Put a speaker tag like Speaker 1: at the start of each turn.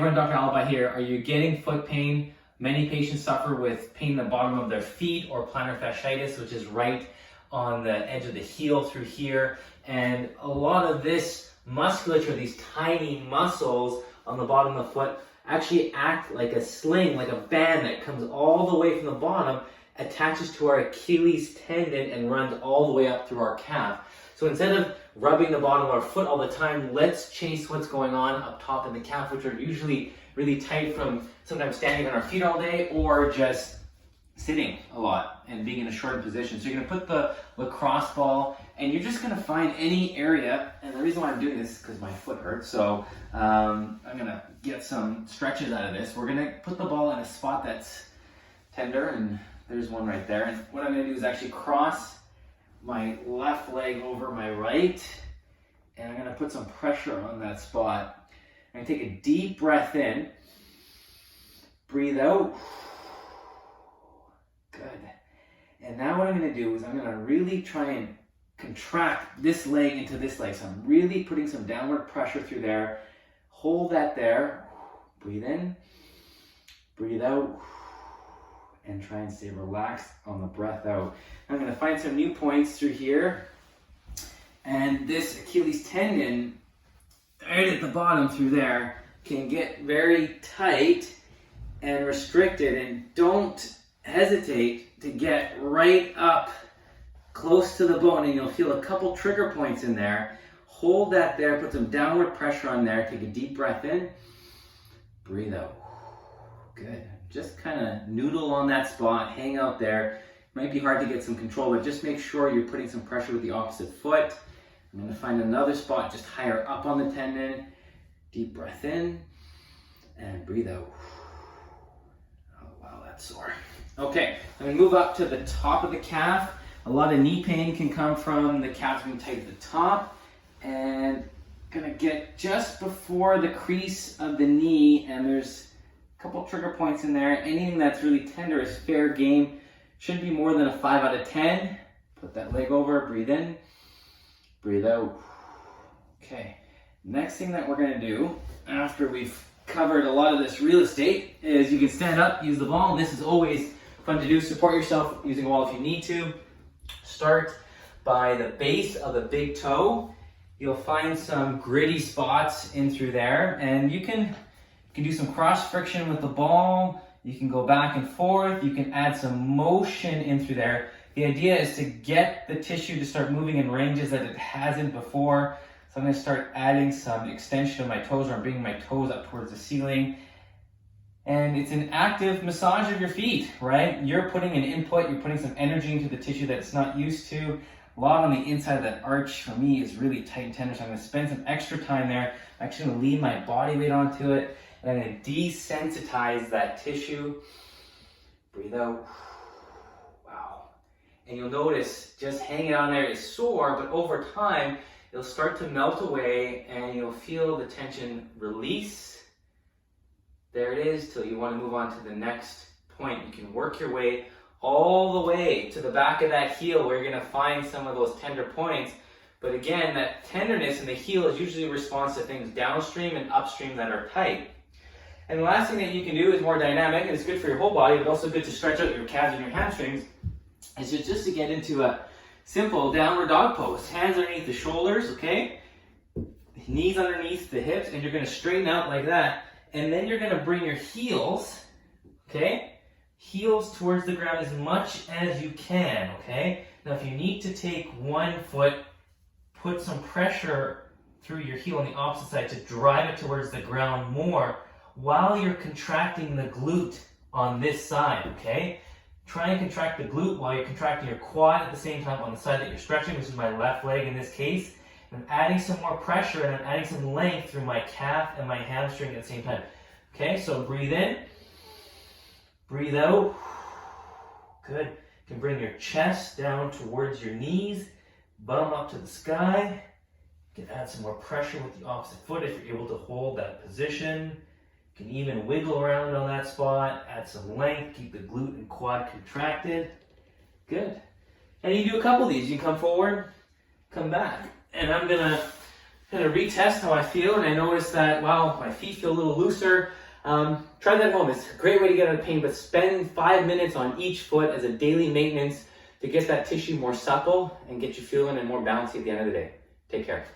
Speaker 1: everyone, Dr. Alibhai here. Are you getting foot pain? Many patients suffer with pain in the bottom of their feet or plantar fasciitis, which is right on the edge of the heel through here. And a lot of this musculature, these tiny muscles on the bottom of the foot, actually act like a sling, like a band that comes all the way from the bottom, attaches to our Achilles tendon and runs all the way up through our calf. So instead of rubbing the bottom of our foot all the time, let's chase what's going on up top in the calf, which are usually really tight from sometimes standing on our feet all day or just sitting a lot and being in a shortened position. So you're gonna put the lacrosse ball and you're just gonna find any area, and the reason why I'm doing this is because my foot hurts, so I'm gonna get some stretches out of this. We're gonna put the ball in a spot that's tender, and there's one right there. And what I'm gonna do is actually cross my left leg over my right, and I'm gonna put some pressure on that spot. I'm gonna take a deep breath in, breathe out. Good. And now what I'm gonna do is I'm gonna really try and contract this leg into this leg. So I'm really putting some downward pressure through there. Hold that there. Breathe in, breathe out, and try and stay relaxed on the breath out. I'm gonna find some new points through here. And this Achilles tendon, right at the bottom through there, can get very tight and restricted, and don't hesitate to get right up close to the bone, and you'll feel a couple trigger points in there. Hold that there, put some downward pressure on there, take a deep breath in, breathe out. Good. Just kind of noodle on that spot, hang out there. It might be hard to get some control, but just make sure you're putting some pressure with the opposite foot. I'm going to find another spot just higher up on the tendon. Deep breath in and breathe out. Oh wow, that's sore. Okay, I'm going to move up to the top of the calf. A lot of knee pain can come from the calf being tight at the top, and I'm going to get just before the crease of the knee, and there's a couple trigger points in there. Anything that's really tender is fair game. Should be more than a 5 out of 10. Put that leg over, breathe in, breathe out. Okay, next thing that we're going to do after we've covered a lot of this real estate is you can stand up, use the ball. This is always fun to do. Support yourself using a wall if you need to. Start by the base of the big toe. You'll find some gritty spots in through there, and you can do some cross friction with the ball. You can go back and forth. You can add some motion in through there. The idea is to get the tissue to start moving in ranges that it hasn't before. So I'm going to start adding some extension of my toes, or I'm bringing my toes up towards the ceiling. And it's an active massage of your feet, right? You're putting an input, you're putting some energy into the tissue that it's not used to. A lot on the inside of that arch for me is really tight and tender, so I'm going to spend some extra time there. I'm actually going to lean my body weight onto it, and I'm going to desensitize that tissue. Breathe out. Wow. And you'll notice just hanging on there is sore, but over time, it'll start to melt away, and you'll feel the tension release. There it is, till you want to move on to the next point. You can work your way all the way to the back of that heel where you're going to find some of those tender points. But again, that tenderness in the heel is usually a response to things downstream and upstream that are tight. And the last thing that you can do is more dynamic, and it's good for your whole body, but also good to stretch out your calves and your hamstrings, is just to get into a simple downward dog pose. Hands underneath the shoulders, okay? Knees underneath the hips, and you're going to straighten out like that. And then you're going to bring your heels, okay? Heels towards the ground as much as you can, okay? Now, if you need to take one foot, put some pressure through your heel on the opposite side to drive it towards the ground more while you're contracting the glute on this side, okay? Try and contract the glute while you're contracting your quad at the same time on the side that you're stretching, which is my left leg in this case. I'm adding some more pressure, and I'm adding some length through my calf and my hamstring at the same time. Okay, so breathe in, breathe out. Good. You can bring your chest down towards your knees, bum up to the sky. You can add some more pressure with the opposite foot if you're able to hold that position. You can even wiggle around on that spot, add some length, keep the glute and quad contracted. Good. And you can do a couple of these. You can come forward, come back. And I'm going to I'm gonna retest how I feel, and I noticed that, wow, my feet feel a little looser. Try that at home. It's a great way to get out of pain, but spend 5 minutes on each foot as a daily maintenance to get that tissue more supple and get you feeling and more bouncy at the end of the day. Take care.